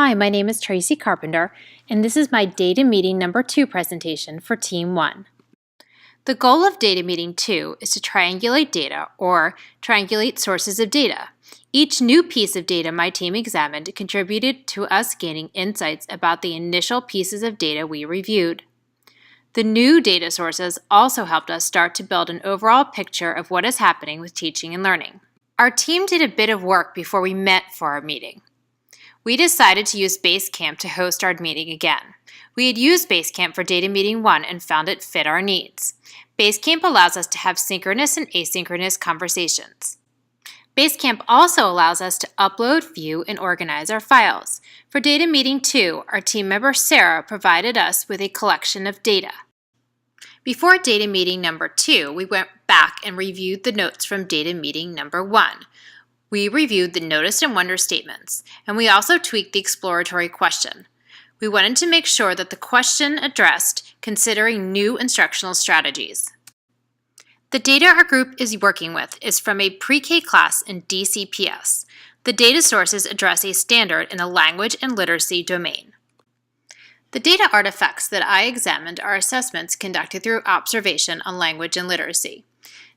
Hi, my name is Tracy Carpenter, and this is my Data Meeting number 2 presentation for Team 1. The goal of Data Meeting 2 is to triangulate data, or triangulate sources of data. Each new piece of data my team examined contributed to us gaining insights about the initial pieces of data we reviewed. The new data sources also helped us start to build an overall picture of what is happening with teaching and learning. Our team did a bit of work before we met for our meeting. We decided to use Basecamp to host our meeting again. We had used Basecamp for Data Meeting 1 and found it fit our needs. Basecamp allows us to have synchronous and asynchronous conversations. Basecamp also allows us to upload, view, and organize our files. For Data Meeting 2, our team member Sarah provided us with a collection of data. Before Data Meeting number 2, we went back and reviewed the notes from Data Meeting number 1. We reviewed the notice and wonder statements, and we also tweaked the exploratory question. We wanted to make sure that the question addressed considering new instructional strategies. The data our group is working with is from a pre-K class in DCPS. The data sources address a standard in the language and literacy domain. The data artifacts that I examined are assessments conducted through observation on language and literacy.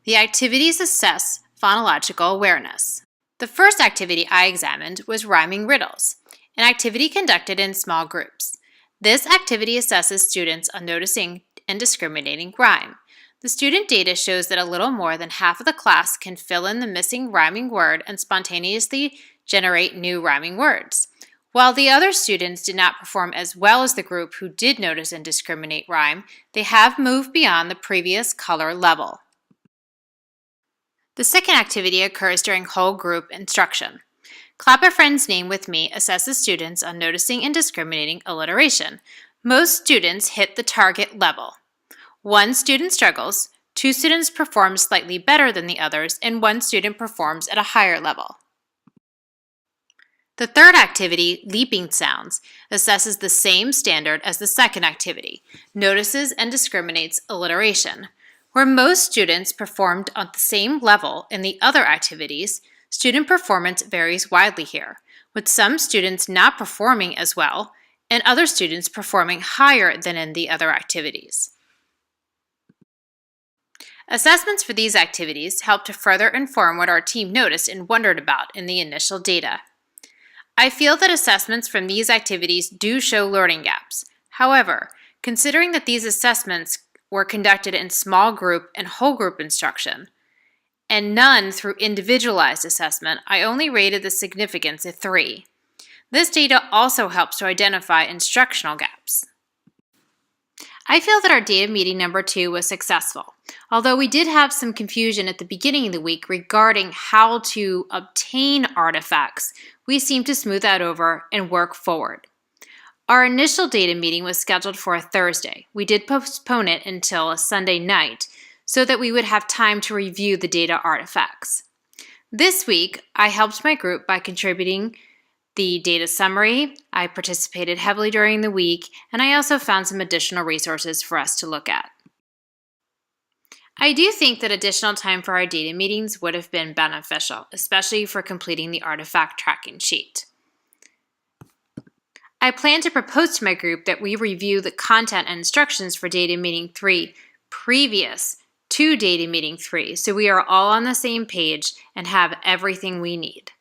The activities assess phonological awareness. The first activity I examined was rhyming riddles, an activity conducted in small groups. This activity assesses students on noticing and discriminating rhyme. The student data shows that a little more than half of the class can fill in the missing rhyming word and spontaneously generate new rhyming words. While the other students did not perform as well as the group who did notice and discriminate rhyme, they have moved beyond the previous color level. The second activity occurs during whole group instruction. Clap a friend's name with me assesses students on noticing and discriminating alliteration. Most students hit the target level. One student struggles, 2 students perform slightly better than the others, and 1 student performs at a higher level. The third activity, leaping sounds, assesses the same standard as the second activity, notices and discriminates alliteration. Where most students performed on the same level in the other activities, student performance varies widely here, with some students not performing as well and other students performing higher than in the other activities. Assessments for these activities help to further inform what our team noticed and wondered about in the initial data. I feel that assessments from these activities do show learning gaps. However, considering that these assessments were conducted in small group and whole group instruction, and none through individualized assessment, I only rated the significance a 3. This data also helps to identify instructional gaps. I feel that our data meeting number 2 was successful, although we did have some confusion at the beginning of the week regarding how to obtain artifacts. We seemed to smooth that over and work forward. Our initial data meeting was scheduled for a Thursday. We did postpone it until a Sunday night so that we would have time to review the data artifacts. This week, I helped my group by contributing the data summary. I participated heavily during the week, and I also found some additional resources for us to look at. I do think that additional time for our data meetings would have been beneficial, especially for completing the artifact tracking sheet. I plan to propose to my group that we review the content and instructions for Data Meeting 3 previous to Data Meeting 3 so we are all on the same page and have everything we need.